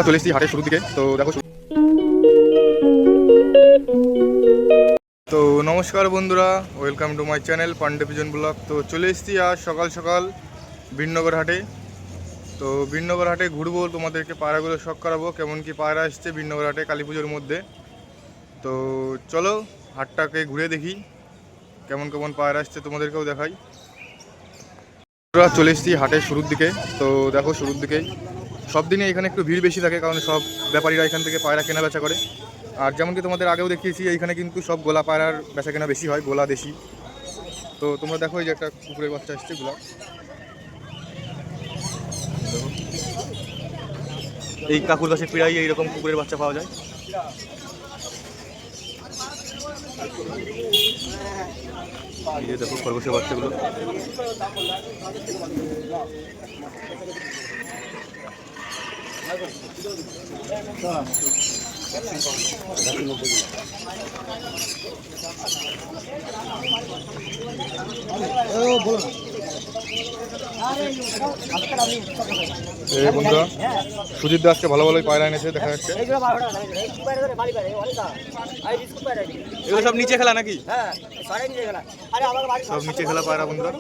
চলে এসেছি হাটের শুরুর দিকে। তো দেখো, তো নমস্কার বন্ধুরা, welcome to my channel Pandey pigeon blog. তো চলে এসেছি আজ সকাল সকাল বিননগর হাটে। তো বিননগর হাটে ঘুরবো, তোমাদেরকে পায়রাগুলো শখ করাবো কেমন কি পায়রা এসছে বিননগর হাটে কালী পুজোর মধ্যে। তো চলো হাটটাকে ঘুরে দেখি কেমন কেমন পায়রা এসছে, তোমাদেরকেও দেখাই। চলে এসেছি হাটের শুরুর দিকে। তো দেখো শুরুর দিকেই সব দিনে এখানে একটু ভিড় বেশি থাকে, কারণ সব ব্যাপারীরা এখান থেকে পায়রা কেনা বেচা করে। আর যেমন কি তোমাদের আগেও দেখিয়েছি, এইখানে কিন্তু সব গোলা পায়রার বেচা কেনা বেশি হয়, গোলা দেশি। তো তোমরা দেখো এই যে একটা কুকুরের বাচ্চা এসছে, গোলা। এই কাকুর কাছে প্রায় এইরকম কুকুরের বাচ্চা পাওয়া যায়। এই যে দেখো খরগোশের বাচ্চাগুলো। বন্ধুরা সুজিত দাসকে ভালো ভালোই পায়রা এনেছে, দেখা যাচ্ছে। এগুলো সব নিচে খেলা নাকি? সব নিচে খেলা পায়রা বন্ধুরা।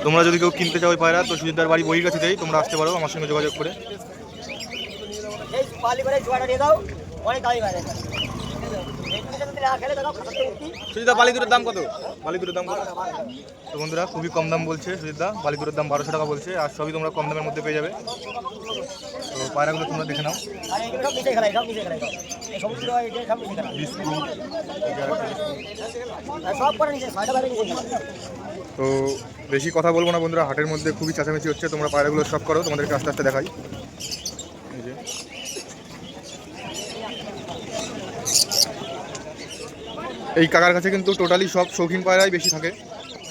তোমরা যদি কেউ কিনতে চাও পায়রা, তো সুজিতদার বাড়ি বইয়ের কাছে দেই, তোমরা আসতে পারো আমার সঙ্গে যোগাযোগ করে। সুজিতদা বালি দুটোর দাম কত? বালি দুটোর দাম কত? তো বন্ধুরা খুবই কম দাম বলছে সুজিতদা, বালি দুটোর দাম 1200 টাকা বলছে। আর সবই তোমরা কম দামের মধ্যে পেয়ে যাবে। তো পায়রাগুলো তোমরা দেখে নাও। তো বেশি কথা বলবো না বন্ধুরা, হাটের মধ্যে খুবই চেঁচামেচি হচ্ছে। তোমরা পায়রাগুলো সব করো, তোমাদেরকে আস্তে আস্তে দেখাই। এই যে এই কাকার কাছে কিন্তু টোটালি সব শৌখিন পায়রাই বেশি থাকে।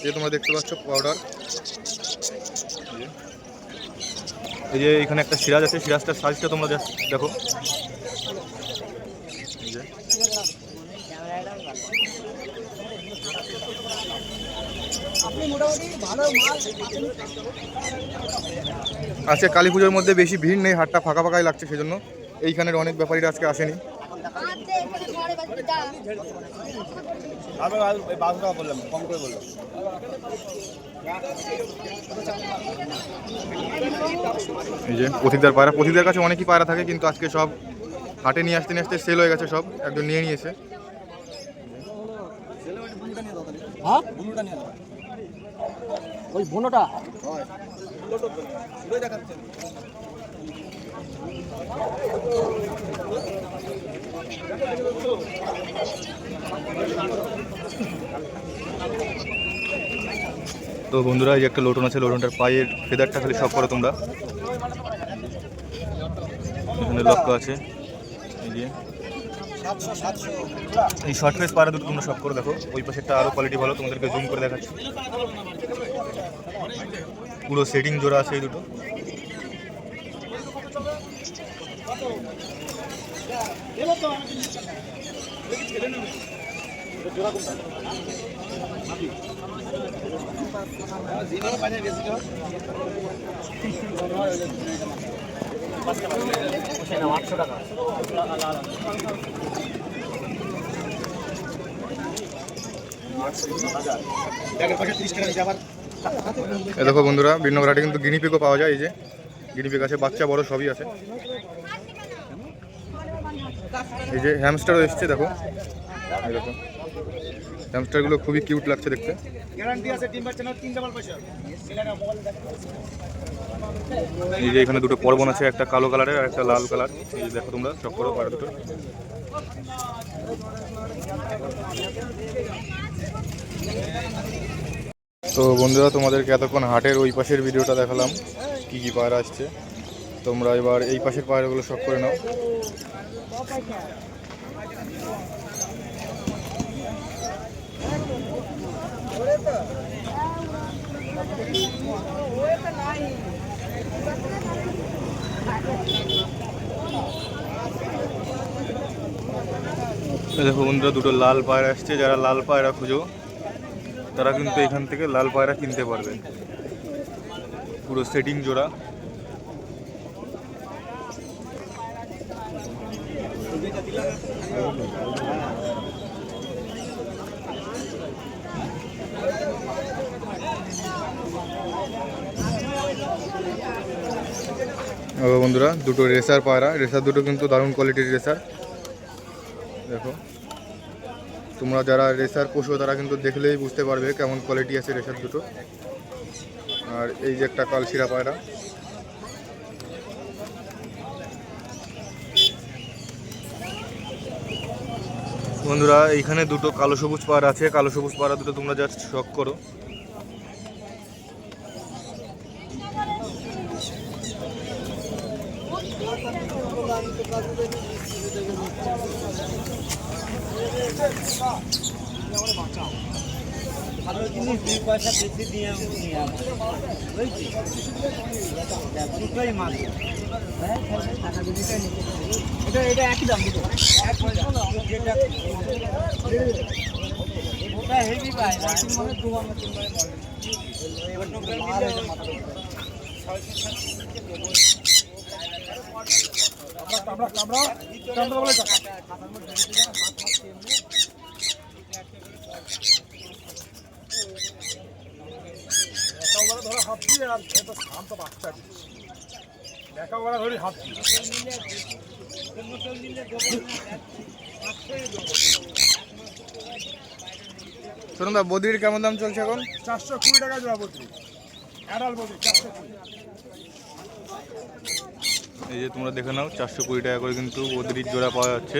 এই যে তোমরা দেখতে পাচ্ছ পাউডার। এই যে এখানে একটা সিরাজ আছে, সিরাজটার সাইজটা তোমরা দেখো। আজকে কালী পুজোর মধ্যে বেশি ভিড় নেই, হাটটা ফাঁকা ফাঁকাই লাগছে, সেজন্য এইখানের অনেক ব্যাপারীরা আজকে আসেনি। এই যে পথিকদার পায়রা, পথিকদার কাছে অনেকই পায়রা থাকে, কিন্তু আজকে সব হাটে নিয়ে আসতে নিয়ে আসতে সেল হয়ে গেছে, সব একজন নিয়ে নিয়েছে। ওই বোনটা তো বন্ধুরা এই যে একটা লোটন আছে, লোটনটার পায়ের ফেদারটা খালি সব করো তোমরা। এখানে লক্ষ্য আছে। এই শর্ট ফেস পায়রা দুটো তোমরা সব করে দেখো। ওই পাশেরটা আরো কোয়ালিটি ভালো, তোমাদেরকে জুম করে দেখাচ্ছি। পুরো সেটিং জোড়া আছে এই দুটো। দেখো বন্ধুরা বিননগর হাটে কিন্তু গিনিপিগও পাওয়া যায়। এই যে গিনিপিগ আছে, বাচ্চা বড় সবই আছে। এই যে হ্যামস্টারও এসছে, দেখো এই দেখো হ্যামস্টারগুলো খুবই কিউট লাগছে দেখতে। এই যে এখানে দুটো পরবন আছে, একটা কালো কালারের আর একটা লাল কালার। এই দেখো তোমরা সব করো পায়রা দুটো। তো বন্ধুরা তোমাদেরকে এতক্ষণ হাটের ওই পাশের ভিডিওটা দেখালাম, কি কি পায়রা আসছে। তোমরা এবার এই পাশের পায়রাগুলো শখ করে নাও। দেখো বন্ধুরা দুটো লাল পায়রা আসছে, যারা লাল পায়রা খুঁজো তারা কিন্তু এখান থেকে লাল পায়রা কিনতে পারবে, পুরো সেটিং জোড়া। বন্ধুরা দুটো রেসার পায়রা, রেসার দুটো কিন্তু দারুণ কোয়ালিটির রেসার। দেখো তোমরা যারা রেসার পোষো তারা কিন্তু দেখলেই বুঝতে পারবে কেমন কোয়ালিটি আছে রেসার দুটো। আর এই যে একটা কালশিরা পায়রা, বন্ধুরা এইখানে দুটো কালো সবুজ পায়রা আছে। কালো সবুজ পায়রা দুটো তোমরা জাস্ট শখ করো। ভালো জিনিস 2 পয়সা বেশি দিয়ে বুঝছি দুটোই মাল এটা এটা একই দাম দুটো এক পয়সা যেটা ওটা হেভি পায় না মানে 2 আমরা 3 বারে এবার টোটাল মিলে আমরা বলে ধরো হাফি আর এটা শান্ত বাচ্চা দেখা বলা ধরি হাফি শোনো দা, বদ্রির কেমন দাম চলছে এখন? 420 টাকা জোড়া বদ্রি, অ্যাডাল বদ্রি 420। এই যে তোমরা দেখে নাও 420 টাকা করে কিন্তু বদ্রির জোড়া পাওয়া যাচ্ছে,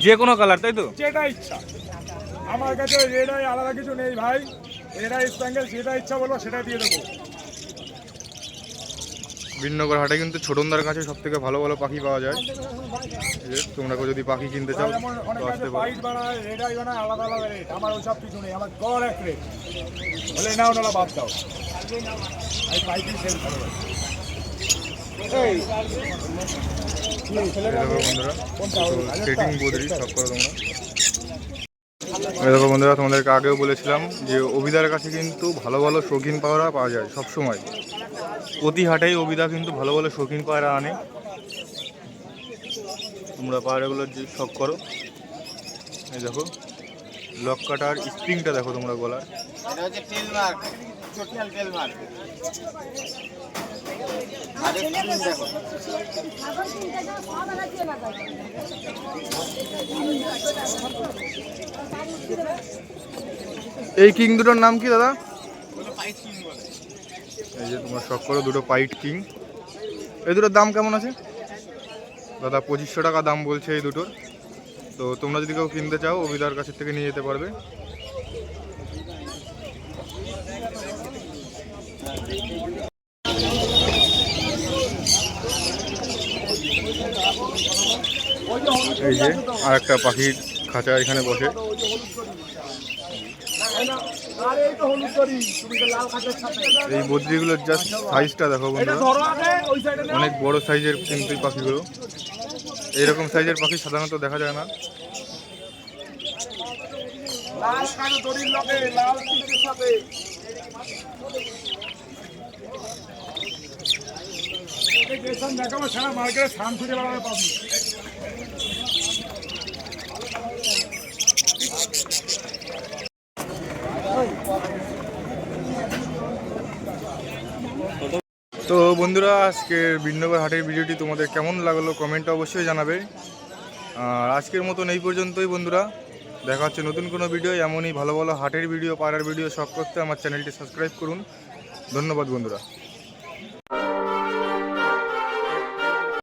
যে কোনো কালার, তাই তো? যেটা ইচ্ছা, আমার কাছে রেড আই আলাদা কিছু নেই ভাই, রেড আই স্প্যাঙ্গেল যেটা ইচ্ছা বলবো সেটা দিয়ে দেবো। বিনগর হাটে কিন্তু ছোটনদার কাছে সব থেকে ভালো ভালো পাখি পাওয়া যায়। তোমরা যদি পাখি কিনতে চাও তো আসতে পারো। হোয়াইট বানায়, রেড আই বানায়, আলাদা আলাদা রেট। আমার ওইসব কিছু নেই, আমার গড় এক রেট বলে নাও না বাদ দাও। আমি পাইকারি সেল করো বন্ধুরা, সেটিং বদ্রি সব করো তোমরা। দেখো বন্ধুরা, তোমাদেরকে আগেও বলেছিলাম যে অবিদার কাছে কিন্তু ভালো ভালো শৌখিন পায়রা পাওয়া যায় সব সময়। প্রতি হাটেই অবিদা কিন্তু ভালো ভালো শৌখিন পায়রা আনে। তোমরা পায়রাগুলোর যে শখ করো। এই দেখো লক কাটার স্প্রিংটা দেখো তোমরা গলার। এটা হচ্ছে tail mark, total tail mark. আর স্প্রিং দেখো, এই কিং দুটোর নাম কি দাদা? এই যে তোমরা শখ করো দুটো পাইট কিং। এই দুটোর দাম কেমন আছে দাদা? 2500 টাকা দাম বলছে এই দুটোর। তো তোমরা যদি কেউ কিনতে চাও অবিদার কাছের থেকে নিয়ে যেতে পারবে। এই যে আর একটা পাখির খাঁচা এখানে বসে। এই বদ্রিগুলোর জাস্ট সাইজটা দেখো বন্ধুরা, অনেক বড় সাইজের কিন্তু এই পাখিগুলো। এইরকম সাইজের পাখি সাধারণত দেখা যায় না। দেখাবো সারা মার্কেটে সান খুঁজে বেড়াবে পাবি। তো বন্ধুরা, আজকের বিনগর হাটের ভিডিওটি তোমাদের কেমন লাগলো কমেন্টে অবশ্যই জানাবে। আর আজকের মতন এই পর্যন্তই বন্ধুরা, দেখা হচ্ছে নতুন কোনো ভিডিও। এমনই ভালো ভালো হাটের ভিডিও, পাড়ার ভিডিও শখ করতে আমার চ্যানেলটি সাবস্ক্রাইব করুন। ধন্যবাদ বন্ধুরা।